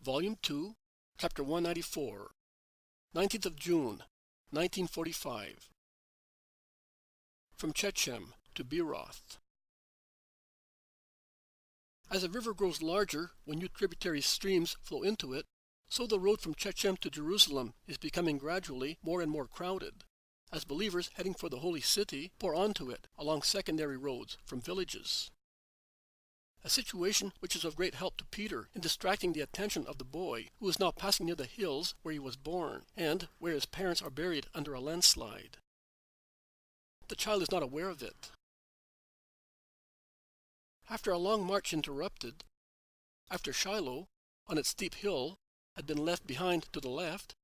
Volume 2, Chapter 194, 19th of June, 1945. From Shechem to Beeroth. As a river grows larger when new tributary streams flow into it, so the road from Shechem to Jerusalem is becoming gradually more and more crowded, as believers heading for the Holy City pour onto it along secondary roads from villages. A situation which is of great help to Peter in distracting the attention of the boy who is now passing near the hills where he was born and where his parents are buried under a landslide. The child is not aware of it. After a long march interrupted, after Shiloh, on its steep hill, had been left behind to the left,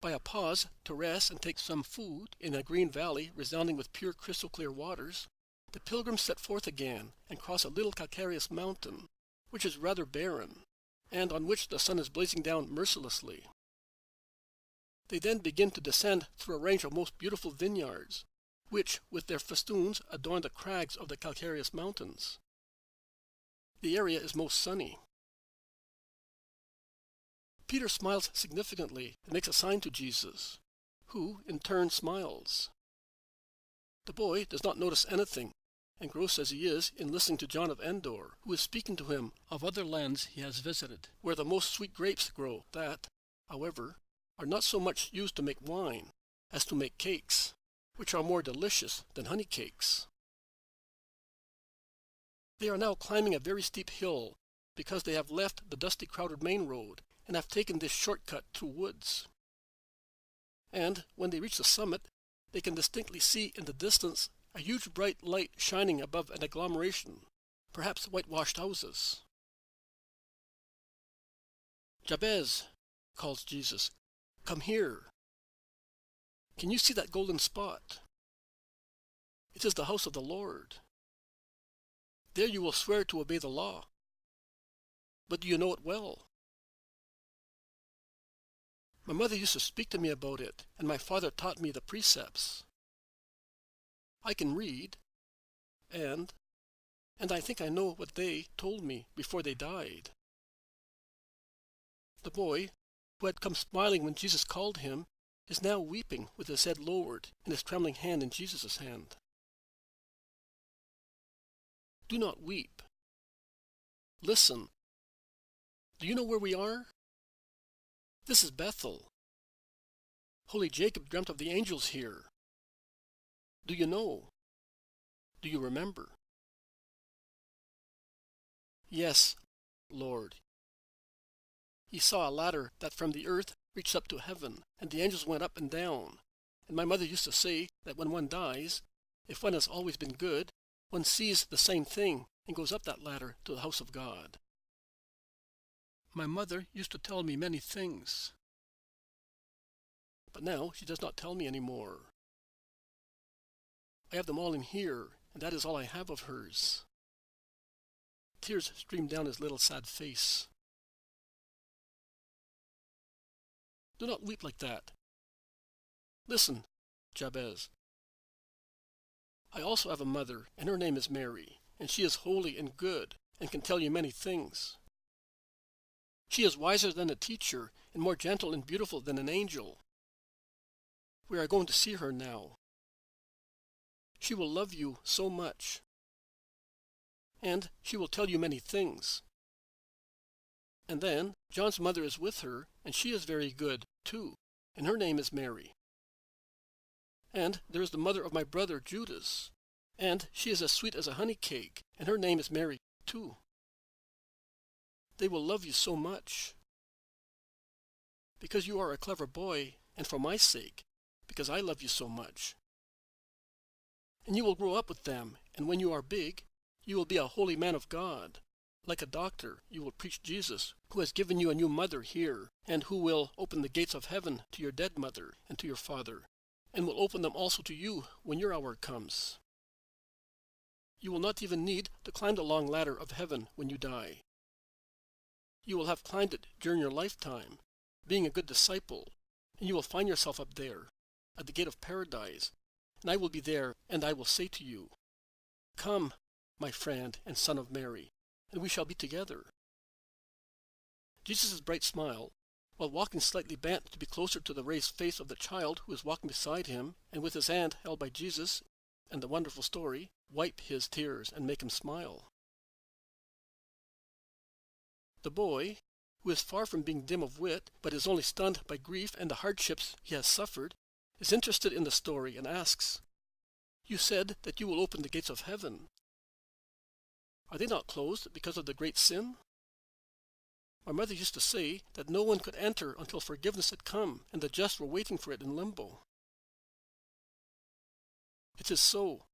by a pause to rest and take some food in a green valley resounding with pure crystal-clear waters, the pilgrims set forth again and cross a little calcareous mountain, which is rather barren, and on which the sun is blazing down mercilessly. They then begin to descend through a range of most beautiful vineyards, which, with their festoons, adorn the crags of the calcareous mountains. The area is most sunny. Peter smiles significantly and makes a sign to Jesus, who, in turn, smiles. The boy does not notice anything, engrossed as he is in listening to John of Endor, who is speaking to him of other lands he has visited, where the most sweet grapes grow that, however, are not so much used to make wine as to make cakes, which are more delicious than honey cakes. They are now climbing a very steep hill because they have left the dusty crowded main road and have taken this shortcut through woods. And when they reach the summit, they can distinctly see in the distance a huge bright light shining above an agglomeration, perhaps whitewashed houses. "Jabez," calls Jesus, "come here. Can you see that golden spot? It is the house of the Lord. There you will swear to obey the law. But do you know it well? My mother used to speak to me about it, and my father taught me the precepts. I can read, and I think I know what they told me before they died." The boy, who had come smiling when Jesus called him, is now weeping with his head lowered and his trembling hand in Jesus' hand. Do not weep. Listen. Do you know where we are? This is Bethel. Holy Jacob dreamt of the angels here. Do you know? Do you remember? Yes, Lord. He saw a ladder that from the earth reached up to heaven, and the angels went up and down. And my mother used to say that when one dies, if one has always been good, one sees the same thing and goes up that ladder to the house of God. My mother used to tell me many things, but now she does not tell me any more. I have them all in here, and that is all I have of hers. Tears streamed down his little sad face. Do not weep like that. Listen, Jabez. I also have a mother, and her name is Mary, and she is holy and good, and can tell you many things. She is wiser than a teacher, and more gentle and beautiful than an angel. We are going to see her now. She will love you so much, and she will tell you many things. And then John's mother is with her, and she is very good, too, and her name is Mary. And there is the mother of my brother Judas, and she is as sweet as a honey cake, and her name is Mary, too. They will love you so much, because you are a clever boy, and for my sake, because I love you so much. And you will grow up with them, and when you are big, you will be a holy man of God. Like a doctor, you will preach Jesus, who has given you a new mother here, and who will open the gates of heaven to your dead mother and to your father, and will open them also to you when your hour comes. You will not even need to climb the long ladder of heaven when you die. You will have climbed it during your lifetime, being a good disciple, and you will find yourself up there, at the gate of paradise, and I will be there, and I will say to you, "Come, my friend and son of Mary, and we shall be together." Jesus' bright smile, while walking slightly bent to be closer to the raised face of the child who was walking beside him, and with his hand held by Jesus and the wonderful story, wipe his tears and make him smile. The boy, who is far from being dim of wit, but is only stunned by grief and the hardships he has suffered, is interested in the story and asks, "You said that you will open the gates of heaven. Are they not closed because of the great sin? My mother used to say that no one could enter until forgiveness had come and the just were waiting for it in limbo. It is so.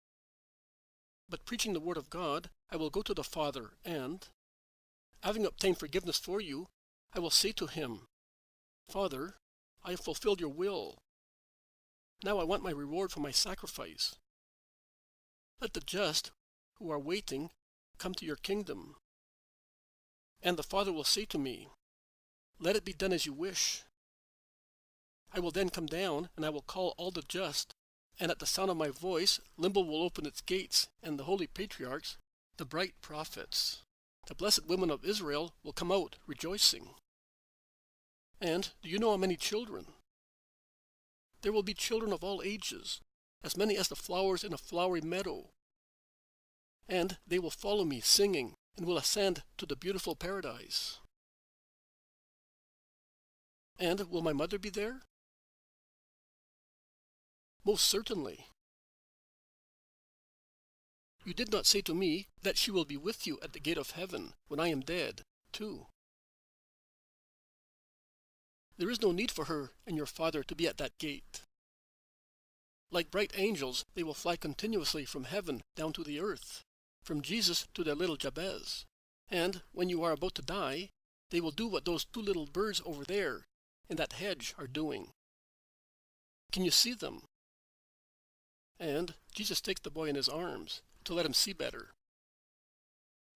But preaching the word of God, I will go to the Father and, having obtained forgiveness for you, I will say to him, 'Father, I have fulfilled your will. Now I want my reward for my sacrifice. Let the just, who are waiting, come to your kingdom.' And the Father will say to me, 'Let it be done as you wish.' I will then come down, and I will call all the just, and at the sound of my voice, limbo will open its gates, and the holy patriarchs, the bright prophets, the blessed women of Israel will come out rejoicing. And do you know how many children? There will be children of all ages, as many as the flowers in a flowery meadow. And they will follow me singing, and will ascend to the beautiful paradise. And will my mother be there? Most certainly. You did not say to me that she will be with you at the gate of heaven when I am dead, too. There is no need for her and your father to be at that gate. Like bright angels, they will fly continuously from heaven down to the earth, from Jesus to their little Jabez. And when you are about to die, they will do what those two little birds over there in that hedge are doing. Can you see them? And Jesus takes the boy in his arms to let him see better.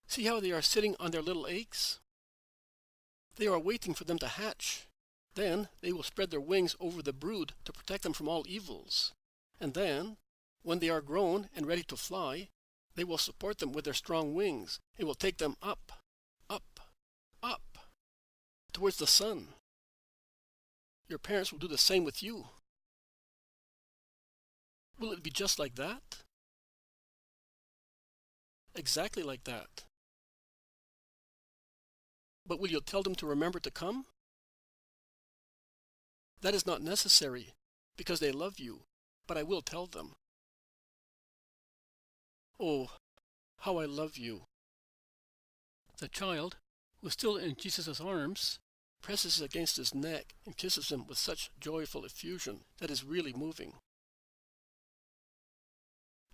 See how they are sitting on their little eggs? They are waiting for them to hatch. Then they will spread their wings over the brood to protect them from all evils. And then, when they are grown and ready to fly, they will support them with their strong wings. It will take them up, up, up, towards the sun. Your parents will do the same with you. Will it be just like that? Exactly like that. But will you tell them to remember to come? That is not necessary, because they love you, but I will tell them. Oh, how I love you. The child, who is still in Jesus' arms, presses against his neck and kisses him with such joyful effusion that is really moving.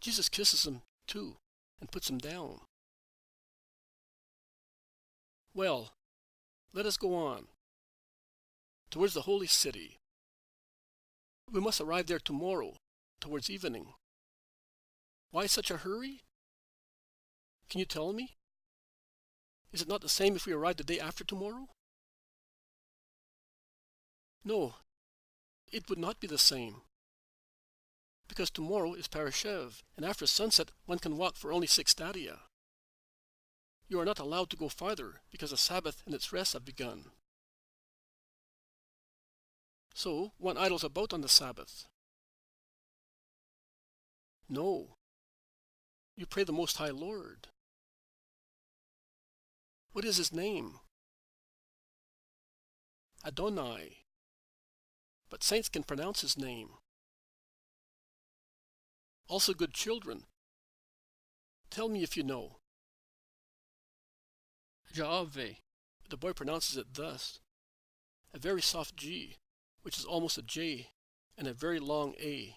Jesus kisses him, too, and puts him down. Well, let us go on. Towards the holy city. We must arrive there tomorrow, towards evening. Why such a hurry? Can you tell me? Is it not the same if we arrive the day after tomorrow? No, it would not be the same. Because tomorrow is Parashev, and after sunset one can walk for only 6 stadia. You are not allowed to go farther, because the Sabbath and its rest have begun. So one idles about on the Sabbath. No. You pray the Most High Lord. What is his name? Adonai. But saints can pronounce his name. Also good children. Tell me if you know. Jahve. The boy pronounces it thus. A very soft G, which is almost a J, and a very long A.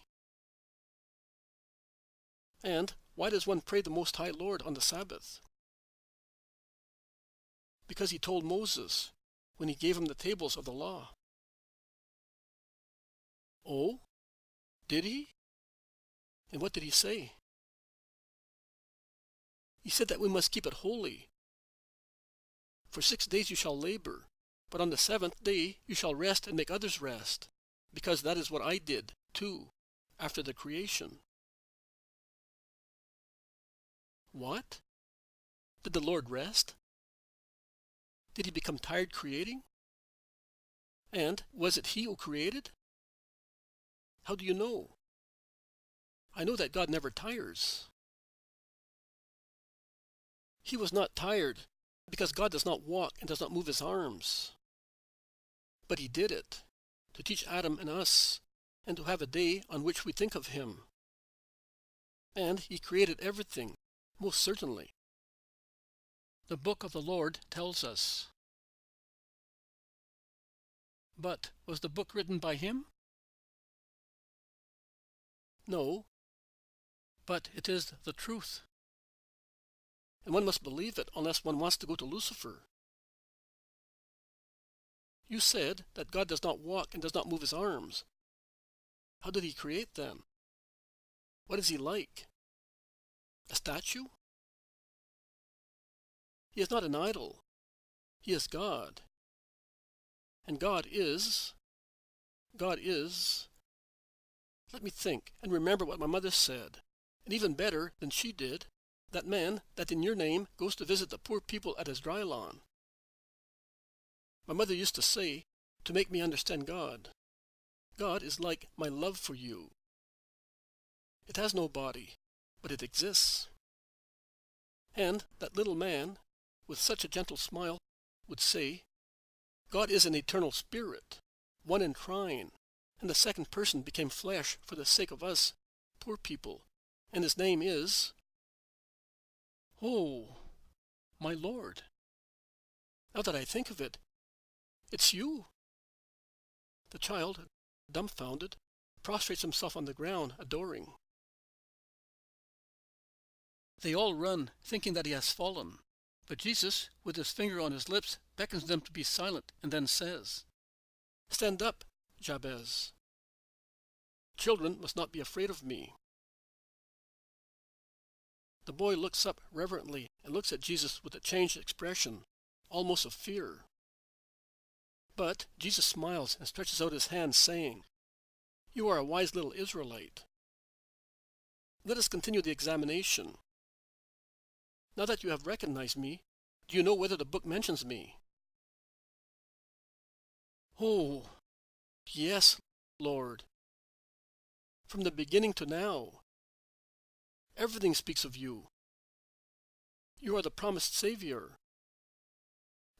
And why does one pray the Most High Lord on the Sabbath? Because he told Moses when he gave him the tables of the law. Oh? Did he? And what did he say? He said that we must keep it holy. For 6 days you shall labor, but on the 7th day you shall rest and make others rest, because that is what I did, too, after the creation. What? Did the Lord rest? Did he become tired creating? And was it he who created? How do you know? I know that God never tires. He was not tired because God does not walk and does not move his arms. But he did it to teach Adam and us and to have a day on which we think of him. And he created everything, most certainly. The book of the Lord tells us. But was the book written by him? No, but it is the truth. And one must believe it unless one wants to go to Lucifer. You said that God does not walk and does not move his arms. How did he create then? What is he like? A statue? He is not an idol. He is God. And God is, let me think and remember what my mother said, and even better than she did, that man that in your name goes to visit the poor people at his dry lawn. My mother used to say, to make me understand God, God is like my love for you. It has no body, but it exists. And that little man, with such a gentle smile, would say, God is an eternal spirit, one in trine, and the second person became flesh for the sake of us, poor people, and his name is... Oh, my Lord. Now that I think of it, it's you. The child, dumbfounded, prostrates himself on the ground, adoring. They all run, thinking that he has fallen. But Jesus, with his finger on his lips, beckons them to be silent, and then says, Stand up, Jabez. Children must not be afraid of me. The boy looks up reverently and looks at Jesus with a changed expression, almost of fear. But Jesus smiles and stretches out his hand, saying, You are a wise little Israelite. Let us continue the examination. Now that you have recognized me, do you know whether the book mentions me? Oh, yes, Lord. From the beginning to now, everything speaks of you. You are the promised Savior.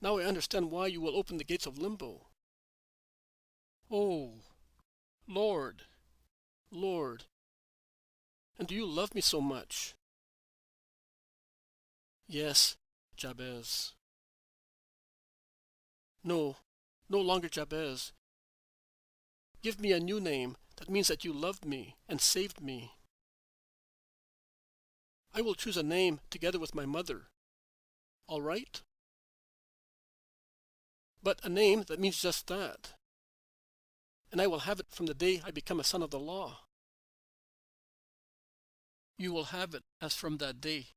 Now I understand why you will open the gates of limbo. Oh, Lord, Lord, and do you love me so much? Yes, Jabez. No, no longer Jabez. Give me a new name that means that you loved me and saved me. I will choose a name together with my mother. All right? But a name that means just that. And I will have it from the day I become a son of the law. You will have it as from that day.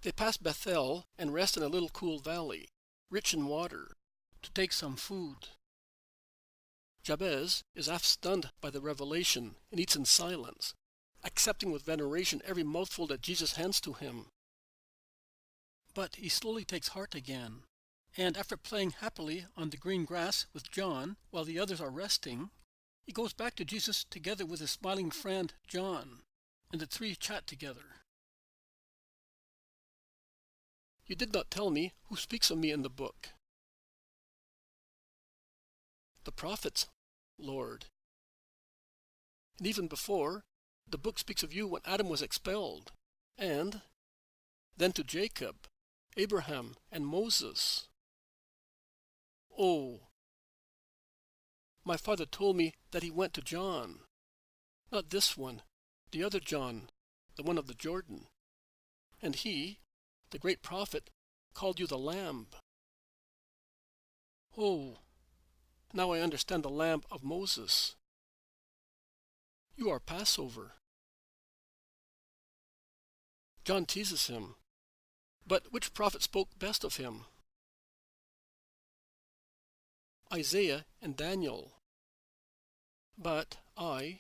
They pass Bethel and rest in a little cool valley, rich in water, to take some food. Jabez is half stunned by the revelation and eats in silence, accepting with veneration every mouthful that Jesus hands to him. But he slowly takes heart again, and after playing happily on the green grass with John while the others are resting, he goes back to Jesus together with his smiling friend John, and the three chat together. You did not tell me who speaks of me in the book. The prophets, Lord. And even before, the book speaks of you when Adam was expelled, and then to Jacob, Abraham, and Moses. Oh, my father told me that he went to John. Not this one, the other John, the one of the Jordan. And he, the great prophet, called you the Lamb. Oh, now I understand the Lamb of Moses. You are Passover. John teases him. But which prophet spoke best of him? Isaiah and Daniel. But I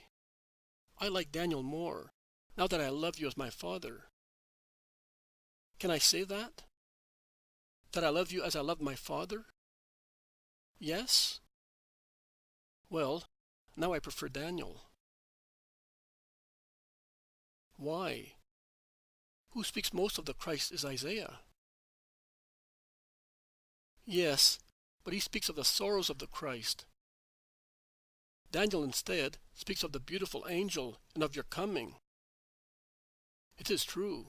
like Daniel more, now that I love you as my father. Can I say that? That I loved you as I loved my father? Yes? Well, now I prefer Daniel. Why? Who speaks most of the Christ is Isaiah. Yes, but he speaks of the sorrows of the Christ. Daniel instead speaks of the beautiful angel and of your coming. It is true.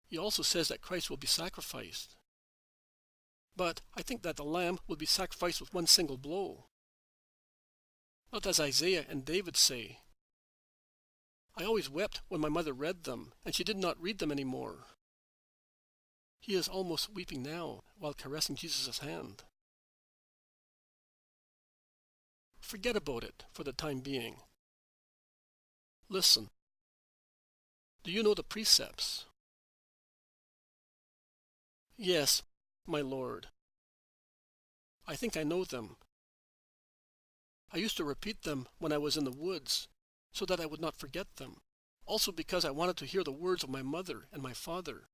He also says that Christ will be sacrificed. But I think that the lamb will be sacrificed with one single blow. Not as Isaiah and David say. I always wept when my mother read them, and she did not read them any more. He is almost weeping now while caressing Jesus' hand. Forget about it for the time being. Listen. Do you know the precepts? Yes, my Lord. I think I know them. I used to repeat them when I was in the woods, so that I would not forget them, also because I wanted to hear the words of my mother and my father.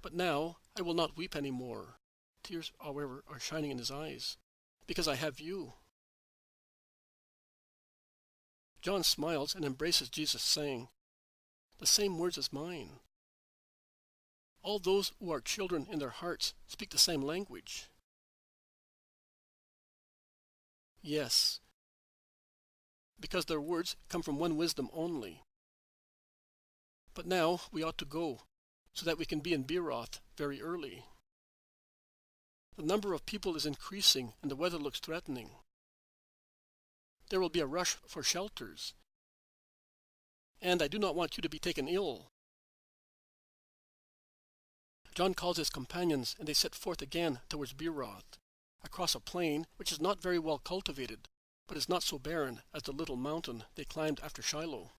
But now I will not weep any more. Tears, however, are shining in his eyes, because I have you. John smiles and embraces Jesus, saying, "The same words as mine." All those who are children in their hearts speak the same language. Yes, because their words come from one wisdom only. But now we ought to go, so that we can be in Beeroth very early. The number of people is increasing and the weather looks threatening. There will be a rush for shelters. And I do not want you to be taken ill. John calls his companions, and they set forth again towards Beeroth, across a plain which is not very well cultivated, but is not so barren as the little mountain they climbed after Shiloh.